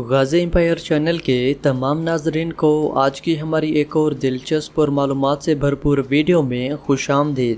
غازی umpire channel کے تمام ناظرین کو آج کی ہماری ایک اور دلچسپ اور معلومات سے بھرپور ویڈیو میں خوش آمدید۔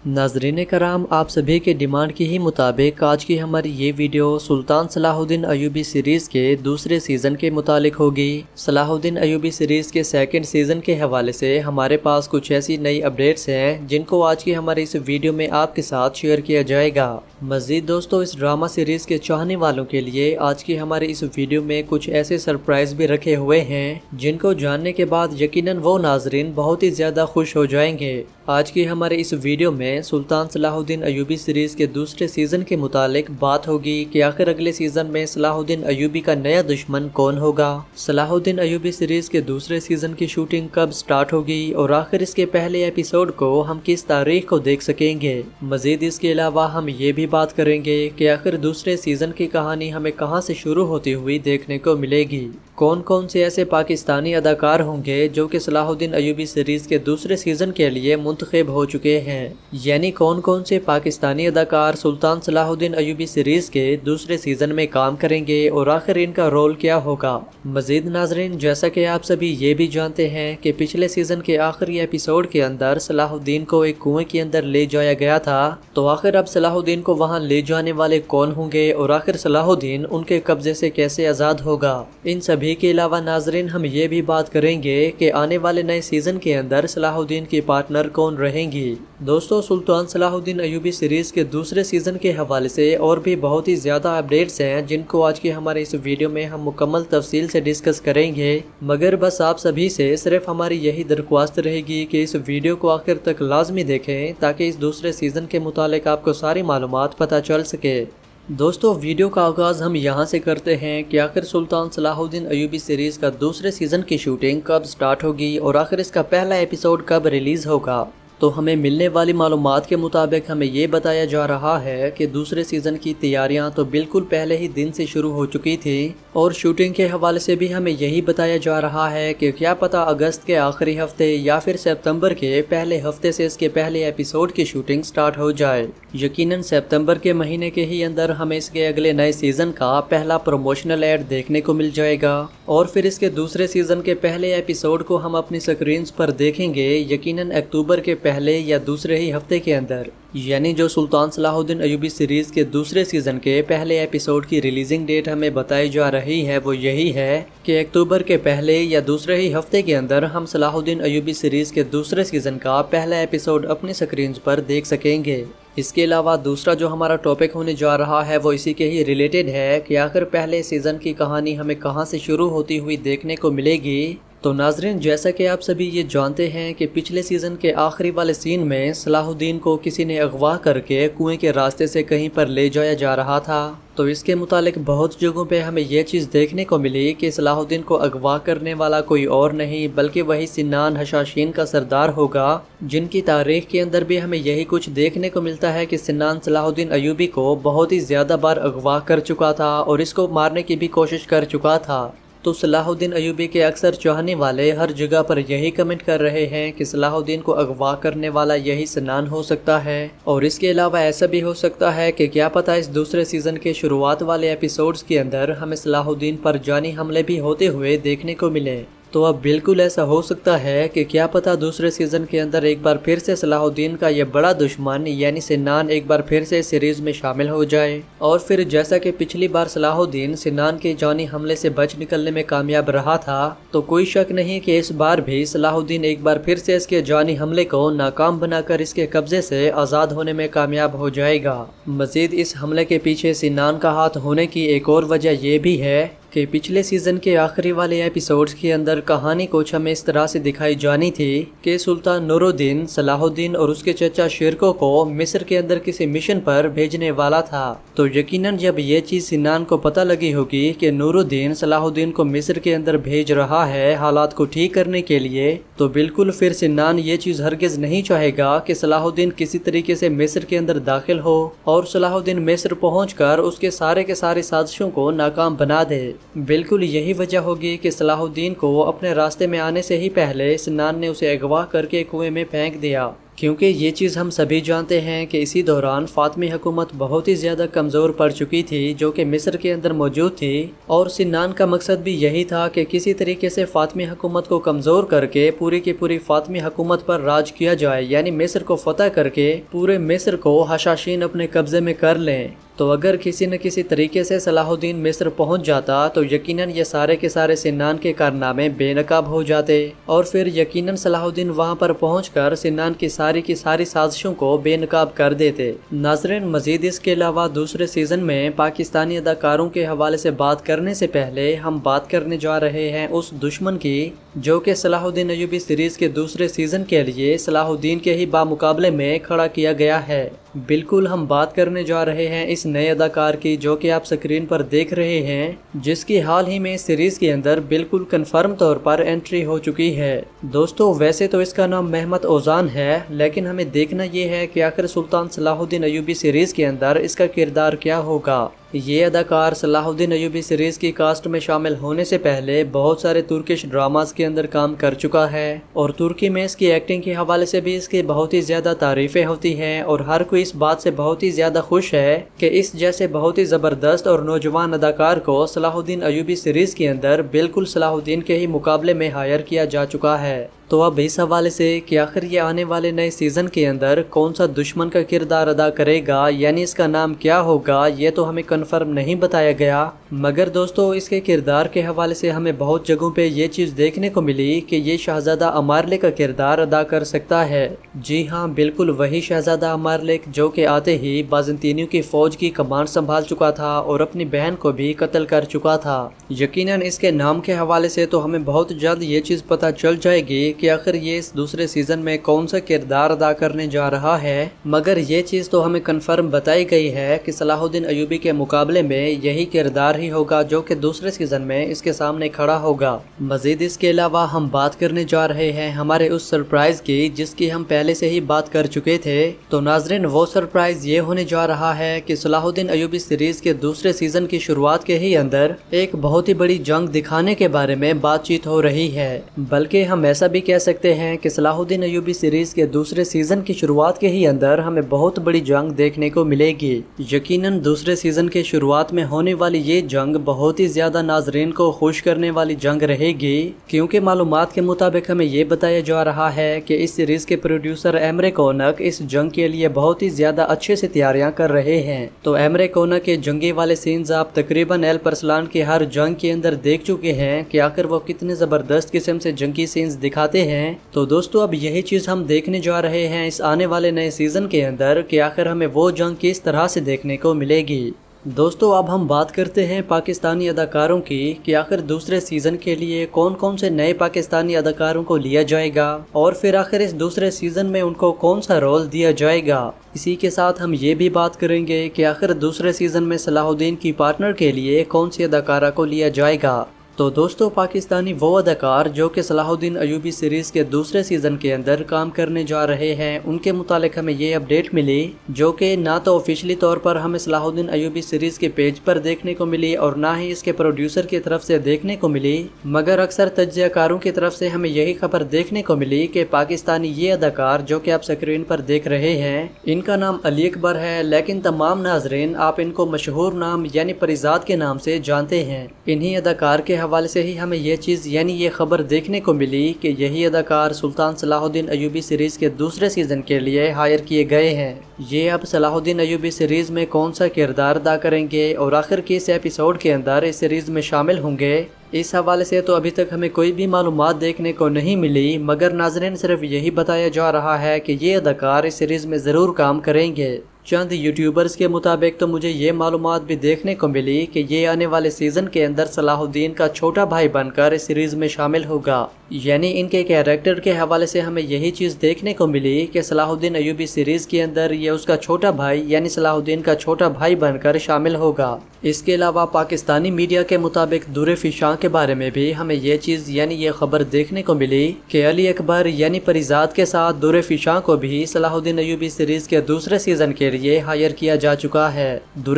ناظرین کرام، آپ سبھی کے ڈیمانڈ کی ہی مطابق آج کی ہماری یہ ویڈیو سلطان صلاح الدین ایوبی سیریز کے دوسرے سیزن کے متعلق ہوگی۔ صلاح الدین ایوبی سیریز کے سیکنڈ سیزن کے حوالے سے ہمارے پاس کچھ ایسی نئی اپڈیٹس ہیں جن کو آج کی ہماری اس ویڈیو میں آپ کے ساتھ شیئر کیا جائے گا۔ مزید دوستو، اس ڈرامہ سیریز کے چاہنے والوں کے لیے آج کی ہماری اس ویڈیو میں کچھ ایسے سرپرائز بھی رکھے ہوئے ہیں جن کو جاننے کے بعد یقیناً وہ ناظرین بہت ہی زیادہ خوش ہو جائیں گے۔ آج کی ہمارے اس ویڈیو میں سلطان صلاح الدین ایوبی سیریز کے دوسرے سیزن کے متعلق بات ہوگی کہ آخر اگلے سیزن میں صلاح الدین ایوبی کا نیا دشمن کون ہوگا، صلاح الدین ایوبی سیریز کے دوسرے سیزن کی شوٹنگ کب سٹارٹ ہوگی اور آخر اس کے پہلے ایپیسوڈ کو ہم کس تاریخ کو دیکھ سکیں گے۔ مزید اس کے علاوہ ہم یہ بھی بات کریں گے کہ آخر دوسرے سیزن کی کہانی ہمیں کہاں سے شروع ہوتی ہوئی دیکھنے کو ملے گی، کون کون سے ایسے پاکستانی اداکار ہوں گے جو کہ صلاح الدین ایوبی سیریز کے دوسرے سیزن کے لیے منتخب ہو چکے ہیں، یعنی کون کون سے پاکستانی اداکار سلطان صلاح الدین ایوبی سیریز کے دوسرے سیزن میں کام کریں گے اور آخر ان کا رول کیا ہوگا۔ مزید ناظرین، جیسا کہ آپ سبھی یہ بھی جانتے ہیں کہ پچھلے سیزن کے آخری ایپیسوڈ کے اندر صلاح الدین کو ایک کنویں کے اندر لے جایا گیا تھا، تو آخر اب صلاح الدین کو وہاں لے جانے والے کون ہوں گے اور آخر صلاح الدین ان کے قبضے سے کیسے آزاد ہوگا۔ ان سبھی کے علاوہ ناظرین ہم یہ بھی بات کریں گے کہ آنے والے نئے سیزن کے اندر صلاح الدین کی پارٹنر کون رہیں گی۔ دوستو، سلطان صلاح الدین ایوبی سیریز کے دوسرے سیزن کے حوالے سے اور بھی بہت ہی زیادہ اپڈیٹس ہیں جن کو آج کی ہمارے اس ویڈیو میں ہم مکمل تفصیل سے ڈسکس کریں گے، مگر بس آپ سبھی سے صرف ہماری یہی درخواست رہے گی کہ اس ویڈیو کو آخر تک لازمی دیکھیں تاکہ اس دوسرے سیزن کے متعلق آپ کو ساری معلومات پتہ چل سکے۔ دوستو، ویڈیو کا آغاز ہم یہاں سے کرتے ہیں کہ آخر سلطان صلاح الدین ایوبی سیریز کا دوسرے سیزن کی شوٹنگ کب سٹارٹ ہوگی اور آخر اس کا پہلا ایپیسوڈ کب ریلیز ہوگا۔ تو ہمیں ملنے والی معلومات کے مطابق ہمیں یہ بتایا جا رہا ہے کہ دوسرے سیزن کی تیاریاں تو بالکل پہلے ہی دن سے شروع ہو چکی تھی اور شوٹنگ کے حوالے سے بھی ہمیں یہی بتایا جا رہا ہے کہ کیا پتہ اگست کے آخری ہفتے یا پھر سپتمبر کے پہلے ہفتے سے اس کے پہلے ایپیسوڈ کی شوٹنگ سٹارٹ ہو جائے۔ یقیناً سپتمبر کے مہینے کے ہی اندر ہمیں اس کے اگلے نئے سیزن کا پہلا پروموشنل ایڈ دیکھنے کو مل جائے گا اور پھر اس کے دوسرے سیزن کے پہلے ایپیسوڈ کو ہم اپنی سکرینز پر دیکھیں گے، یقیناً اکتوبر کے پہلے یا دوسرے ہی ہفتے کے اندر۔ یعنی جو سلطان صلاح الدین ایوبی سیریز کے دوسرے سیزن کے پہلے ایپیسوڈ کی ریلیزنگ ڈیٹ ہمیں بتائی جا رہی ہے وہ یہی ہے کہ اکتوبر کے پہلے یا دوسرے ہی ہفتے کے اندر ہم صلاح الدین ایوبی سیریز کے دوسرے سیزن کا پہلا ایپیسوڈ اپنی سکرینز پر دیکھ سکیں گے۔ اس کے علاوہ دوسرا جو ہمارا ٹاپک ہونے جا رہا ہے وہ اسی کے ہی ریلیٹڈ ہے کہ آخر پہلے سیزن کی کہانی ہمیں کہاں سے شروع ہوتی ہوئی دیکھنے کو ملے گی۔ تو ناظرین، جیسا کہ آپ سبھی یہ جانتے ہیں کہ پچھلے سیزن کے آخری والے سین میں صلاح الدین کو کسی نے اغوا کر کے کنویں کے راستے سے کہیں پر لے جایا جا رہا تھا، تو اس کے متعلق بہت جگہوں پہ ہمیں یہ چیز دیکھنے کو ملی کہ صلاح الدین کو اغوا کرنے والا کوئی اور نہیں بلکہ وہی سنان حشاشین کا سردار ہوگا، جن کی تاریخ کے اندر بھی ہمیں یہی کچھ دیکھنے کو ملتا ہے کہ سنان صلاح الدین ایوبی کو بہت ہی زیادہ بار اغوا کر چکا تھا اور اس کو مارنے کی بھی کوشش کر چکا تھا۔ تو صلاح الدین ایوبی کے اکثر چاہنے والے ہر جگہ پر یہی کمنٹ کر رہے ہیں کہ صلاح الدین کو اغوا کرنے والا یہی سنان ہو سکتا ہے، اور اس کے علاوہ ایسا بھی ہو سکتا ہے کہ کیا پتہ اس دوسرے سیزن کے شروعات والے ایپیسوڈز کے اندر ہمیں صلاح الدین پر جانی حملے بھی ہوتے ہوئے دیکھنے کو ملے۔ تو اب بالکل ایسا ہو سکتا ہے کہ کیا پتہ دوسرے سیزن کے اندر ایک بار پھر سے صلاح الدین کا یہ بڑا دشمن یعنی سنان ایک بار پھر سے سیریز میں شامل ہو جائے، اور پھر جیسا کہ پچھلی بار صلاح الدین سنان کے جانی حملے سے بچ نکلنے میں کامیاب رہا تھا، تو کوئی شک نہیں کہ اس بار بھی صلاح الدین ایک بار پھر سے اس کے جانی حملے کو ناکام بنا کر اس کے قبضے سے آزاد ہونے میں کامیاب ہو جائے گا۔ مزید اس حملے کے پیچھے سنان کا ہاتھ ہونے کی ایک اور وجہ یہ بھی ہے کہ پچھلے سیزن کے آخری والے ایپیسوڈز کے اندر کہانی کچھ ہمیں اس طرح سے دکھائی جانی تھی کہ سلطان نور الدین صلاح الدین اور اس کے چچا شیرکو کو مصر کے اندر کسی مشن پر بھیجنے والا تھا، تو یقیناً جب یہ چیز سنان کو پتہ لگی ہوگی کہ نور الدین صلاح الدین کو مصر کے اندر بھیج رہا ہے حالات کو ٹھیک کرنے کے لیے، تو بالکل پھر سنان یہ چیز ہرگز نہیں چاہے گا کہ صلاح الدین کسی طریقے سے مصر کے اندر داخل ہو اور صلاح الدین مصر پہنچ کر اس کے سارے سازشوں کو ناکام بنا دے۔ بالکل یہی وجہ ہوگی کہ صلاح الدین کو اپنے راستے میں آنے سے ہی پہلے سنان نے اسے اغوا کر کے کنویں میں پھینک دیا۔ کیونکہ یہ چیز ہم سبھی جانتے ہیں کہ اسی دوران فاطمی حکومت بہت ہی زیادہ کمزور پڑ چکی تھی جو کہ مصر کے اندر موجود تھی، اور سنان کا مقصد بھی یہی تھا کہ کسی طریقے سے فاطمی حکومت کو کمزور کر کے پوری کی پوری فاطمی حکومت پر راج کیا جائے، یعنی مصر کو فتح کر کے پورے مصر کو حشاشین اپنے قبضے میں کر لیں۔ تو اگر کسی نہ کسی طریقے سے صلاح الدین مصر پہنچ جاتا تو یقیناً یہ سارے کے سارے سنان کے کارنامے بے نقاب ہو جاتے، اور پھر یقیناً صلاح الدین وہاں پر پہنچ کر سنان کی ساری سازشوں کو بے نقاب کر دیتے۔ ناظرین، مزید اس کے علاوہ دوسرے سیزن میں پاکستانی اداکاروں کے حوالے سے بات کرنے سے پہلے ہم بات کرنے جا رہے ہیں اس دشمن کی جو کہ صلاح الدین ایوبی سیریز کے دوسرے سیزن کے لیے صلاح الدین کے ہی بامقابلے میں کھڑا کیا گیا ہے۔ بالکل ہم بات کرنے جا رہے ہیں اس نئے اداکار کی جو کہ آپ سکرین پر دیکھ رہے ہیں، جس کی حال ہی میں سیریز کے اندر بالکل کنفرم طور پر انٹری ہو چکی ہے۔ دوستو، ویسے تو اس کا نام محمد اوزان ہے، لیکن ہمیں دیکھنا یہ ہے کہ آخر سلطان صلاح الدین ایوبی سیریز کے اندر اس کا کردار کیا ہوگا۔ یہ اداکار صلاح الدین ایوبی سیریز کی کاسٹ میں شامل ہونے سے پہلے بہت سارے ترکش ڈراماز کے اندر کام کر چکا ہے، اور ترکی میں اس کی ایکٹنگ کے حوالے سے بھی اس کی بہت ہی زیادہ تعریفیں ہوتی ہیں، اور ہر کوئی اس بات سے بہت ہی زیادہ خوش ہے کہ اس جیسے بہت ہی زبردست اور نوجوان اداکار کو صلاح الدین ایوبی سیریز کے اندر بالکل صلاح الدین کے ہی مقابلے میں ہائر کیا جا چکا ہے۔ تو اب اس حوالے سے کہ آخر یہ آنے والے نئے سیزن کے اندر کون سا دشمن کا کردار ادا کرے گا، یعنی اس کا نام کیا ہوگا، یہ تو ہمیں کنفرم نہیں بتایا گیا، مگر دوستو اس کے کردار کے حوالے سے ہمیں بہت جگہوں پہ یہ چیز دیکھنے کو ملی کہ یہ شہزادہ امارلے کا کردار ادا کر سکتا ہے۔ جی ہاں، بالکل وہی شہزادہ امارلک جو کہ آتے ہی بازنطینیوں کی فوج کی کمان سنبھال چکا تھا اور اپنی بہن کو بھی قتل کر چکا تھا۔ یقیناً اس کے نام کے حوالے سے تو ہمیں بہت جلد یہ چیز پتہ چل جائے گی کہ آخر یہ اس دوسرے سیزن میں کون سا کردار ادا کرنے جا رہا ہے، مگر یہ چیز تو ہمیں کنفرم بتائی گئی ہے کہ صلاح الدین ایوبی کے مقابلے میں یہی کردار ہی ہوگا جو کہ دوسرے سیزن میں اس کے سامنے کھڑا ہوگا۔ مزید اس کے علاوہ ہم بات کرنے جا رہے ہیں ہمارے اس سرپرائز کی جس کی ہم پہلے سے ہی بات کر چکے تھے۔ تو ناظرین، وہ سرپرائز یہ ہونے جا رہا ہے کہ صلاح الدین ایوبی سیریز کے دوسرے سیزن کی شروعات کے ہی اندر ایک بہت ہی بڑی جنگ دکھانے کے بارے میں بات چیت ہو رہی ہے، بلکہ ہم ایسا بھی کہہ سکتے ہیں کہ صلاح الدین ایوبی سیریز کے دوسرے سیزن کی شروعات کے ہی اندر ہمیں بہت بڑی جنگ دیکھنے کو ملے گی۔ یقیناً دوسرے سیزن کے شروعات میں ہونے والی یہ جنگ بہت ہی زیادہ ناظرین کو خوش کرنے والی جنگ رہے گی، کیونکہ معلومات کے مطابق ہمیں یہ بتایا جا رہا ہے کہ اس سیریز کے پروڈیوسر ایمرے کونک اس جنگ کے لیے بہت ہی زیادہ اچھے سے تیاریاں کر رہے ہیں۔ تو ایمرے کونک کے جنگی والے سینز آپ تقریباً ایل پرسلان کے ہر جنگ کے اندر دیکھ چکے ہیں کہ آخر وہ کتنے زبردست قسم سے جنگی سینز دکھاتے ہیں۔ تو دوستو اب یہی چیز ہم دیکھنے جا رہے ہیں اس آنے والے نئے سیزن کے اندر کہ آخر ہمیں وہ جنگ کس طرح سے دیکھنے کو ملے گی۔ دوستو اب ہم بات کرتے ہیں پاکستانی اداکاروں کی کہ آخر دوسرے سیزن کے لیے کون کون سے نئے پاکستانی اداکاروں کو لیا جائے گا، اور پھر آخر اس دوسرے سیزن میں ان کو کون سا رول دیا جائے گا۔ اسی کے ساتھ ہم یہ بھی بات کریں گے کہ آخر دوسرے سیزن میں صلاح الدین کی پارٹنر کے لیے کون سی اداکارہ کو لیا جائے گا۔ تو دوستو پاکستانی وہ اداکار جو کہ صلاح الدین ایوبی سیریز کے دوسرے سیزن کے اندر کام کرنے جا رہے ہیں، ان کے متعلق ہمیں یہ اپڈیٹ ملی جو کہ نہ تو آفیشلی طور پر ہمیں صلاح الدین ایوبی سیریز کے پیج پر دیکھنے کو ملی اور نہ ہی اس کے پروڈیوسر کی طرف سے دیکھنے کو ملی، مگر اکثر تجزیہ کاروں کی طرف سے ہمیں یہی خبر دیکھنے کو ملی کہ پاکستانی یہ اداکار جو کہ آپ سکرین پر دیکھ رہے ہیں، ان کا نام علی اکبر ہے، لیکن تمام ناظرین آپ ان کو مشہور نام یعنی پریزاد کے نام سے جانتے ہیں۔ انہی اداکار کے حوالے سے ہی ہمیں یہ چیز یعنی یہ خبر دیکھنے کو ملی کہ یہی اداکار سلطان صلاح الدین ایوبی سیریز کے دوسرے سیزن کے لیے ہائر کیے گئے ہیں۔ یہ اب صلاح الدین ایوبی سیریز میں کون سا کردار ادا کریں گے اور آخر کس ایپیسوڈ کے اندر اس سیریز میں شامل ہوں گے، اس حوالے سے تو ابھی تک ہمیں کوئی بھی معلومات دیکھنے کو نہیں ملی، مگر ناظرین صرف یہی بتایا جا رہا ہے کہ یہ اداکار اس سیریز میں ضرور کام کریں گے۔ چند یوٹیوبرز کے مطابق تو مجھے یہ معلومات بھی دیکھنے کو ملی کہ یہ آنے والے سیزن کے اندر صلاح الدین کا چھوٹا بھائی بن کر اس سیریز میں شامل ہوگا، یعنی ان کے کیریکٹر کے حوالے سے ہمیں یہی چیز دیکھنے کو ملی کہ صلاح الدین ایوبی سیریز کے اندر یہ اس کا چھوٹا بھائی یعنی صلاح الدین کا چھوٹا بھائی بن کر شامل ہوگا۔ اس کے علاوہ پاکستانی میڈیا کے مطابق دور فشاں کے بارے میں بھی ہمیں یہ چیز یعنی یہ خبر دیکھنے کو ملی کہ علی اکبر یعنی پریزاد کے ساتھ دور فشاں کو بھی صلاح الدین ایوبی سیریز کے دوسرے سیزن کے لیے ہائر کیا جا چکا ہے۔ دور